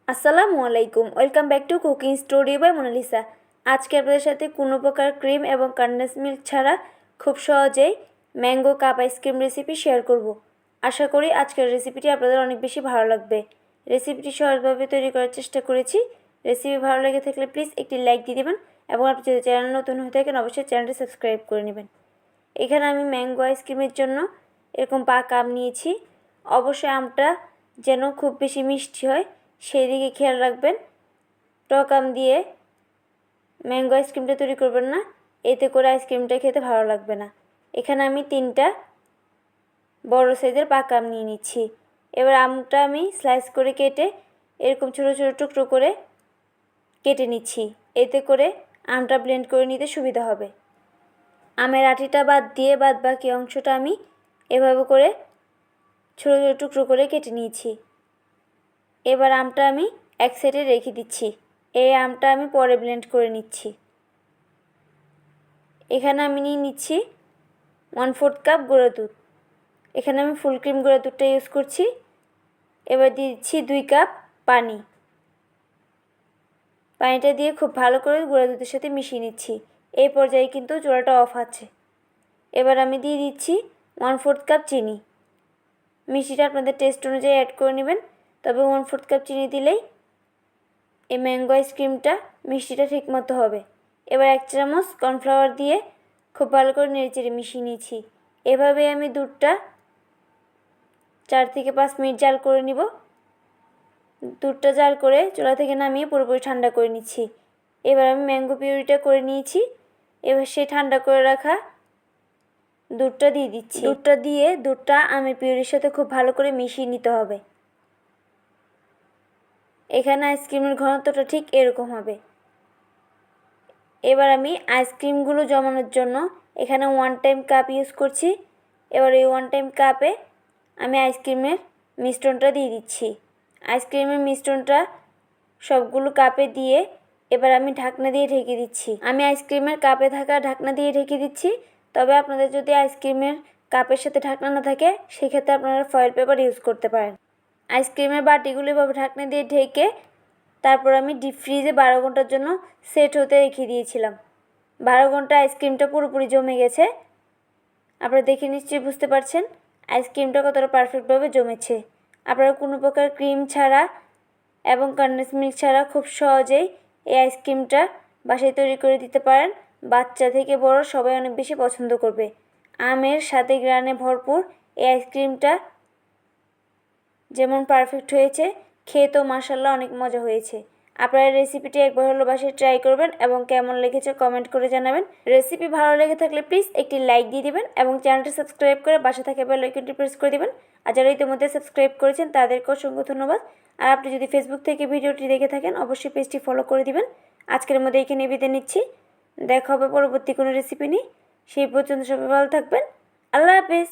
আসসালামু আলাইকুম, welcome back to cooking story by Monalisa. আজকে আপনাদের সাথে কোনো প্রকার ক্রিম এবং কনডেন্স মিল্ক ছাড়া খুব সহজেই mango cup ice cream recipe share করব। আশা করি আজকের রেসিপিটি আপনাদের অনেক বেশি ভালো লাগবে। রেসিপিটি সহজভাবে তৈরি করার চেষ্টা করেছি। রেসিপি ভালো লেগে থাকলে প্লিজ একটি লাইক দিয়ে দেবেন এবং আপনি যদি চ্যানেল নতুন হয়ে থাকেন অবশ্যই চ্যানেলটি সাবস্ক্রাইব করে নেবেন। এখানে আমি ম্যাঙ্গো আইসক্রিমের জন্য এরকম পাকা আম নিয়েছি। অবশ্যই আমটা যেন খুব বেশি মিষ্টি হয় সেই দিকে খেয়াল রাখবেন। টক আম দিয়ে ম্যাঙ্গো আইসক্রিমটা তৈরি করবেন না, এতে করে আইসক্রিমটা খেতে ভালো লাগবে না। এখানে আমি 3টা বড় সাইজের পাকা আম নিয়ে নিচ্ছি। এবার আমটা আমি স্লাইস করে কেটে এরকম ছোটো ছোটো টুকরো করে কেটে নিচ্ছি, এতে করে আমটা ব্লেন্ড করে নিতে সুবিধা হবে। আমের আটিটা বাদ দিয়ে বাদ বাকি অংশটা আমি এভাবে করে ছোটো ছোটো টুকরো করে কেটে নিয়েছি। এবার আমটা আমি এক সাইডে রেখে দিচ্ছি। এই আমটা আমি পরে ব্লেন্ড করে নিচ্ছি। এখানে আমি নিয়ে নিচ্ছি 1/4 কাপ গুঁড়ো দুধ। এখানে আমি ফুল ক্রিম গুঁড়ো দুধটা ইউজ করছি। এবার দিয়ে দিচ্ছি 2 কাপ পানি। পানিটা দিয়ে খুব ভালো করে গুঁড়ো দুধের সাথে মিশিয়ে নিচ্ছি। এই পর্যায়ে কিন্তু চুলাটা অফ আছে। এবার আমি দিয়ে দিচ্ছি 1/4 কাপ চিনি। মিষ্টিটা আপনাদের টেস্ট অনুযায়ী অ্যাড করে নেবেন, তবে 1/4 কাপ চিনি দিলেই এই ম্যাঙ্গো আইসক্রিমটা মিষ্টিটা ঠিক মতো হবে। এবার 1 চামচ কর্নফ্লাওয়ার দিয়ে খুব ভালো করে নেড়েচেড়ে মিশিয়ে নিয়েছি। এভাবে আমি দুধটা 4 থেকে 5 মিনিট জাল করে নিব। দুধটা জাল করে চুলা থেকে নামিয়ে পুরোপুরি ঠান্ডা করে নিচ্ছি। এবার আমি ম্যাঙ্গো পিউরিটা করে নিয়েছি। এবার সেই ঠান্ডা করে রাখা দুধটা দিয়ে দিচ্ছি। দুধটা আমের পিউরির সাথে খুব ভালো করে মিশিয়ে নিতে হবে। এখানে আইসক্রিমের ঘনত্বটা ঠিক এরকম হবে। এবার আমি আইসক্রিমগুলো জমানোর জন্য এখানে 1 টাইম কাপ ইউজ করছি। এবার এই 1 টাইম কাপে আমি আইসক্রিমের মিশ্রণটা দিয়ে দিচ্ছি। আইসক্রিমের মিশ্রণটা সবগুলো কাপে দিয়ে এবার আমি ঢাকনা দিয়ে ঢেকে দিচ্ছি। আমি আইসক্রিমের কাপে থাকা ঢাকনা দিয়ে ঢেকে দিচ্ছি। তবে আপনাদের যদি আইসক্রিমের কাপের সাথে ঢাকনা না থাকে সেক্ষেত্রে আপনারা ফয়েল পেপার ইউজ করতে পারেন। আইসক্রিমের বাটিগুলো এভাবে ঢাকনা দিয়ে ঢেকে তারপর আমি ডিপ ফ্রিজে 12 ঘন্টার জন্য সেট হতে রেখে দিয়েছিলাম। 12 ঘন্টা আইসক্রিমটা পুরোপুরি জমে গেছে। আপনারা দেখে নিশ্চয়ই বুঝতে পারছেন আইসক্রিমটা কতটা পারফেক্টভাবে জমেছে। আপনারা কোনো প্রকার ক্রিম ছাড়া এবং কনডেন্স মিল্ক ছাড়া খুব সহজেই এই আইসক্রিমটা বাসায় তৈরি করে দিতে পারেন। বাচ্চা থেকে বড় সবাই অনেক বেশি পছন্দ করবে। আমের সাথে গ্রানে ভরপুর এই আইসক্রিমটা যেমন পারফেক্ট হয়েছে, খেয়ে তো মাশাআল্লাহ অনেক মজা হয়েছে। আপনারা রেসিপিটি একবার হলো বাসায় ট্রাই করবেন এবং কেমন লেগেছে কমেন্ট করে জানাবেন। রেসিপি ভালো লেগে থাকলে প্লিজ একটি লাইক দিয়ে দিবেন এবং চ্যানেলটি সাবস্ক্রাইব করে পাশে থাকা বেল আইকনটি প্রেস করে দিবেন। আর যারা ইতিমধ্যে সাবস্ক্রাইব করেছেন তাদেরকে অসংখ্য ধন্যবাদ। আর আপনি যদি ফেসবুক থেকে ভিডিওটি দেখে থাকেন অবশ্যই পেজটি ফলো করে দিবেন। আজকের মধ্যে এখানে বিদায় নিচ্ছি। দেখা হবে পরবর্তী কোনো রেসিপি নিয়ে। সেই পর্যন্ত সবাই ভালো থাকবেন। আল্লাহ হাফেজ।